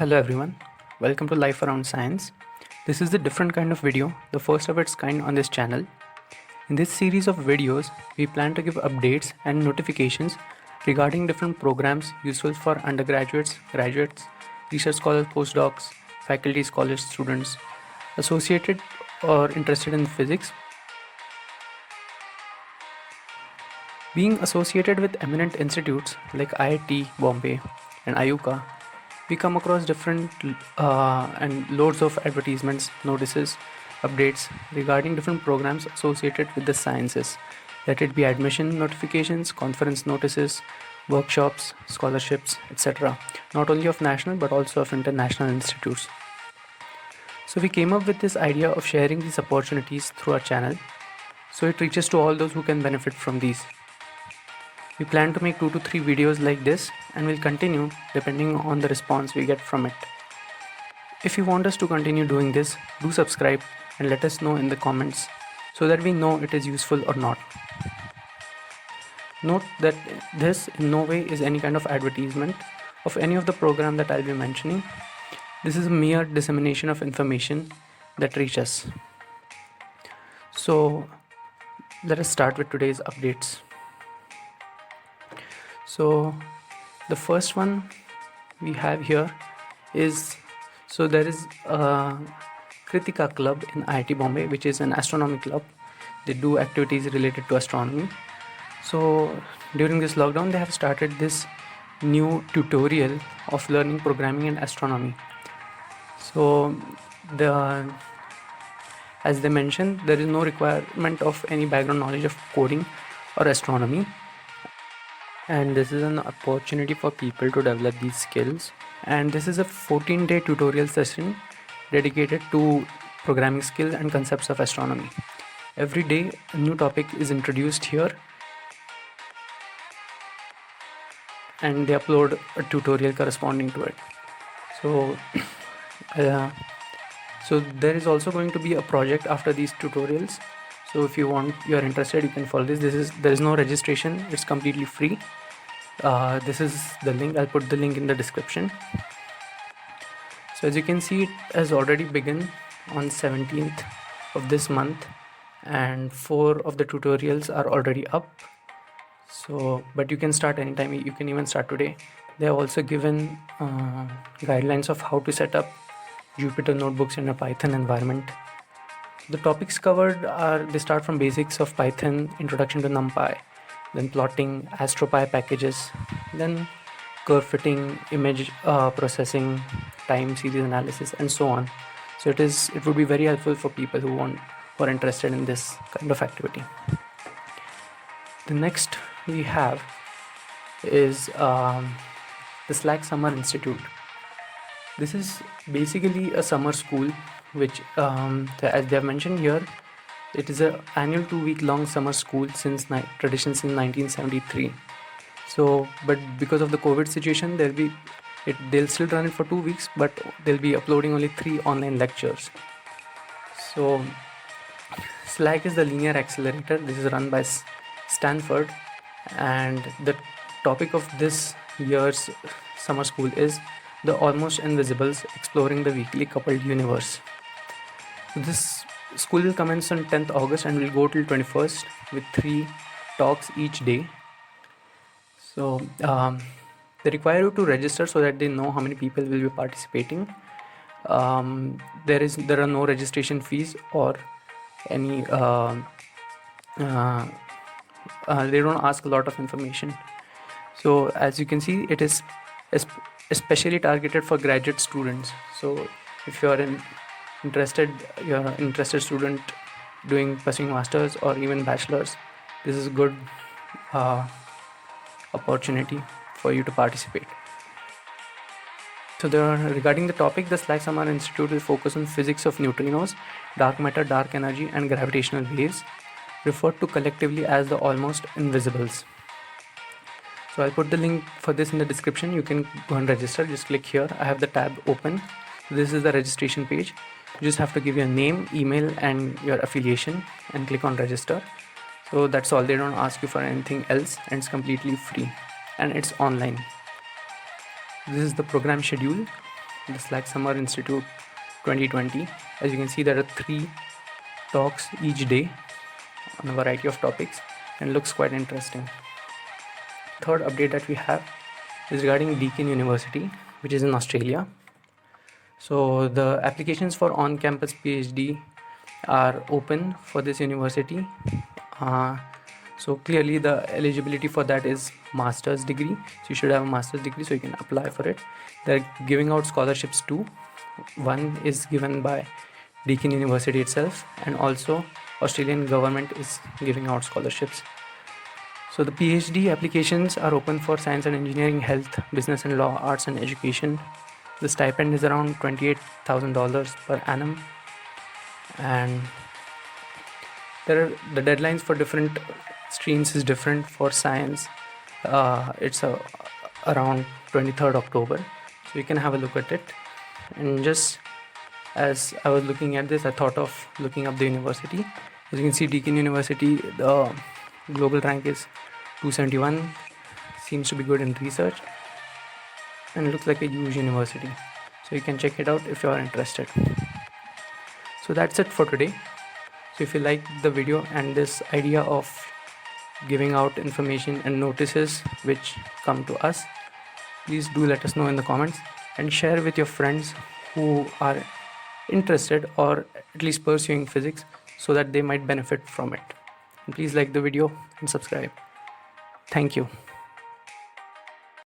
Hello everyone, welcome to Life Around Science. This is a different kind of video, the first of its kind on this channel. In this series of videos, we plan to give updates and notifications regarding different programs useful for undergraduates, graduates, research scholars, postdocs, faculty, scholars, students associated or interested in physics. Being associated with eminent institutes like IIT Bombay and IUCAA, we come across different and loads of advertisements, notices, updates regarding different programs associated with the sciences. Let it be admission notifications, conference notices, workshops, scholarships, etc. Not only of national but also of international institutes. So we came up with this idea of sharing these opportunities through our channel, so it reaches to all those who can benefit from these. We plan to make 2 to 3 videos like this and will continue depending on the response we get from it. If you want us to continue doing this, do subscribe and let us know in the comments so that we know it is useful or not. Note that this in no way is any kind of advertisement of any of the program that I'll be mentioning. This is a mere dissemination of information that reaches us. So let us start with today's updates. So the first one we have here is, so there is a Kritika Club in IIT Bombay, which is an astronomy club. They do activities related to astronomy. So during this lockdown, they have started this new tutorial of learning programming and astronomy. So as they mentioned, there is no requirement of any background knowledge of coding or astronomy. And this is an opportunity for people to develop these skills. And this is a 14-day tutorial session dedicated to programming skills and concepts of astronomy. Every day a new topic is introduced here and they upload a tutorial corresponding to it. So there is also going to be a project after these tutorials. So if you are interested, you can follow this. There is no registration, it's completely free. This is the link. I'll put the link in the description. So as you can see, it has already begun on 17th of this month and 4 of the tutorials are already up. So but you can start anytime, you can even start today. They have also given guidelines of how to set up Jupyter notebooks in a Python environment. The topics covered they start from basics of Python, introduction to NumPy, then plotting, AstroPy packages, then curve fitting, image processing, time series analysis, and so on. So it would be very helpful for people who are interested in this kind of activity. The next we have is the SLAC Summer Institute. This is basically a summer school which, as they have mentioned here, it is an annual 2-week-long summer school tradition since 1973. So, but because of the COVID situation, they'll still run it for 2 weeks, but they'll be uploading only 3 online lectures. So, SLAC is the linear accelerator. This is run by Stanford, and the topic of this year's summer school is The Almost Invisibles, Exploring the Weakly Coupled Universe. This school will commence on 10th August and will go till 21st with 3 talks each day. So they require you to register so that they know how many people will be participating. There are no registration fees or any they don't ask a lot of information. So as you can see, it is especially targeted for graduate students. So if you're an interested student pursuing masters or even bachelors, this is a good opportunity for you to participate. So regarding the topic, the SLAC Summer Institute will focus on physics of neutrinos, dark matter, dark energy, and gravitational waves, referred to collectively as the Almost Invisibles. So I'll put the link for this in the description. You can go and register. Just click here. I have the tab open. This is the registration page. You just have to give your name, email, and your affiliation and click on register. So that's all. They don't ask you for anything else, and it's completely free and it's online. This is the program schedule. the SLAC Summer Institute 2020. As you can see, there are 3 talks each day on a variety of topics and looks quite interesting. Third update that we have is regarding Deakin University, which is in Australia. So the applications for on-campus PhD are open for this university. So clearly the eligibility for that is master's degree. So you should have a master's degree so you can apply for it. They're giving out scholarships too. One is given by Deakin University itself, and also Australian government is giving out scholarships. So the PhD applications are open for science and engineering, health, business and law, arts and education. The stipend is around $28,000 per annum, and the deadlines for different streams is different. For science, it's around 23rd October, so you can have a look at it. And just as I was looking at this, I thought of looking up the university. As you can see, Deakin University, the global rank is 271, seems to be good in research, and it looks like a huge university, so you can check it out if you are interested. So that's it for today. So if you like the video and this idea of giving out information and notices which come to us, please do let us know in the comments and share with your friends who are interested or at least pursuing physics, so that they might benefit from it. And please like the video and subscribe. Thank you.